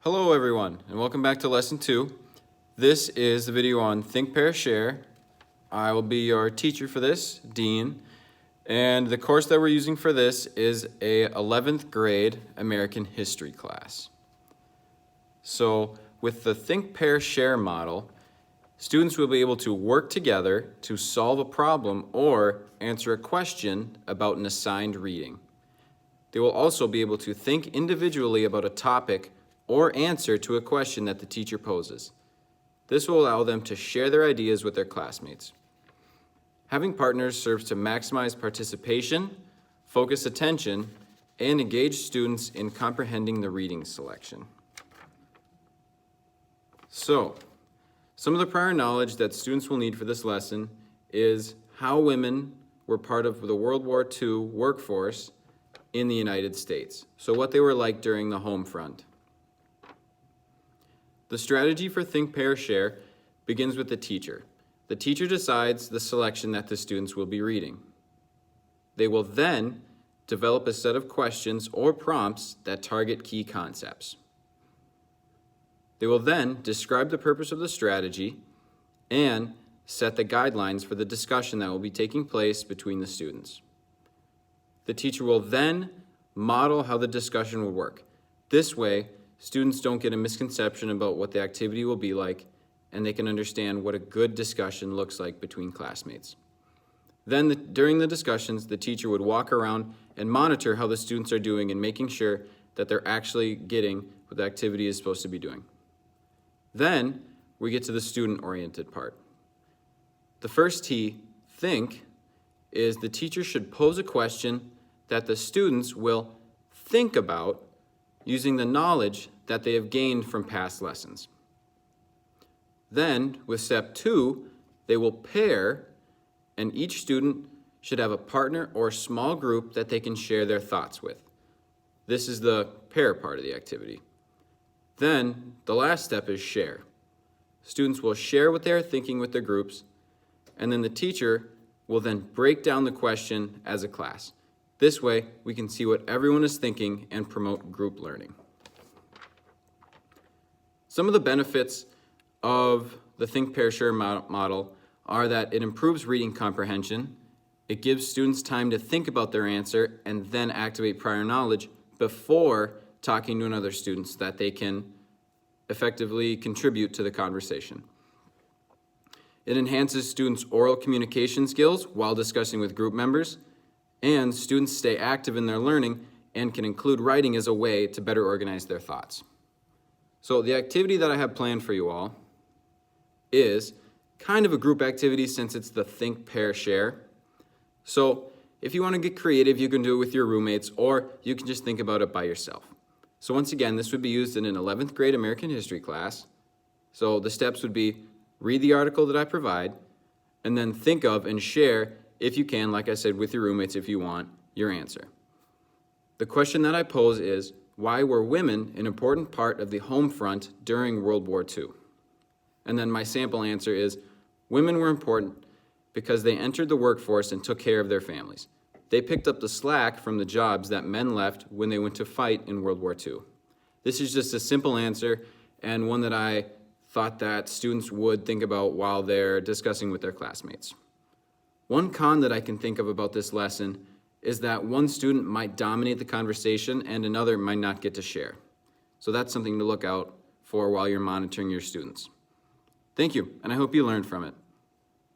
Hello everyone, and welcome back to Lesson 2. This is the video on Think, Pair, Share. I will be your teacher for this, Dean, and the course that we're using for this is a 11th grade American history class. So with the Think, Pair, Share model, students will be able to work together to solve a problem or answer a question about an assigned reading. They will also be able to think individually about a topic or answer to a question that the teacher poses. This will allow them to share their ideas with their classmates. Having partners serves to maximize participation, focus attention, and engage students in comprehending the reading selection. So, some of the prior knowledge that students will need for this lesson is how women were part of the World War II workforce in the United States. So what they were like during the home front. The strategy for Think, Pair, Share begins with the teacher. The teacher decides the selection that the students will be reading. They will then develop a set of questions or prompts that target key concepts. They will then describe the purpose of the strategy and set the guidelines for the discussion that will be taking place between the students. The teacher will then model how the discussion will work. This way, students don't get a misconception about what the activity will be like, and they can understand what a good discussion looks like between classmates. Then, during the discussions, the teacher would walk around and monitor how the students are doing and making sure that they're actually getting what the activity is supposed to be doing. Then, we get to the student-oriented part. The first T, think, is the teacher should pose a question that the students will think about using the knowledge that they have gained from past lessons. Then, with step 2, they will pair, and each student should have a partner or small group that they can share their thoughts with. This is the pair part of the activity. Then, the last step is share. Students will share what they are thinking with their groups, and then the teacher will then break down the question as a class. This way, we can see what everyone is thinking and promote group learning. Some of the benefits of the Think, Pair, Share model are that it improves reading comprehension, it gives students time to think about their answer and then activate prior knowledge before talking to another student so that they can effectively contribute to the conversation. It enhances students' oral communication skills while discussing with group members, and students stay active in their learning and can include writing as a way to better organize their thoughts. So the activity that I have planned for you all is kind of a group activity since it's the Think, Pair, Share. So if you want to get creative, you can do it with your roommates or you can just think about it by yourself. So once again, this would be used in an 11th grade American history class. So the steps would be read the article that I provide and then think of and share, if you can, like I said, with your roommates if you want, your answer. The question that I pose is, why were women an important part of the home front during World War II? And then my sample answer is, women were important because they entered the workforce and took care of their families. They picked up the slack from the jobs that men left when they went to fight in World War II. This is just a simple answer and one that I thought that students would think about while they're discussing with their classmates. One con that I can think of about this lesson is that one student might dominate the conversation and another might not get to share. So that's something to look out for while you're monitoring your students. Thank you, and I hope you learned from it.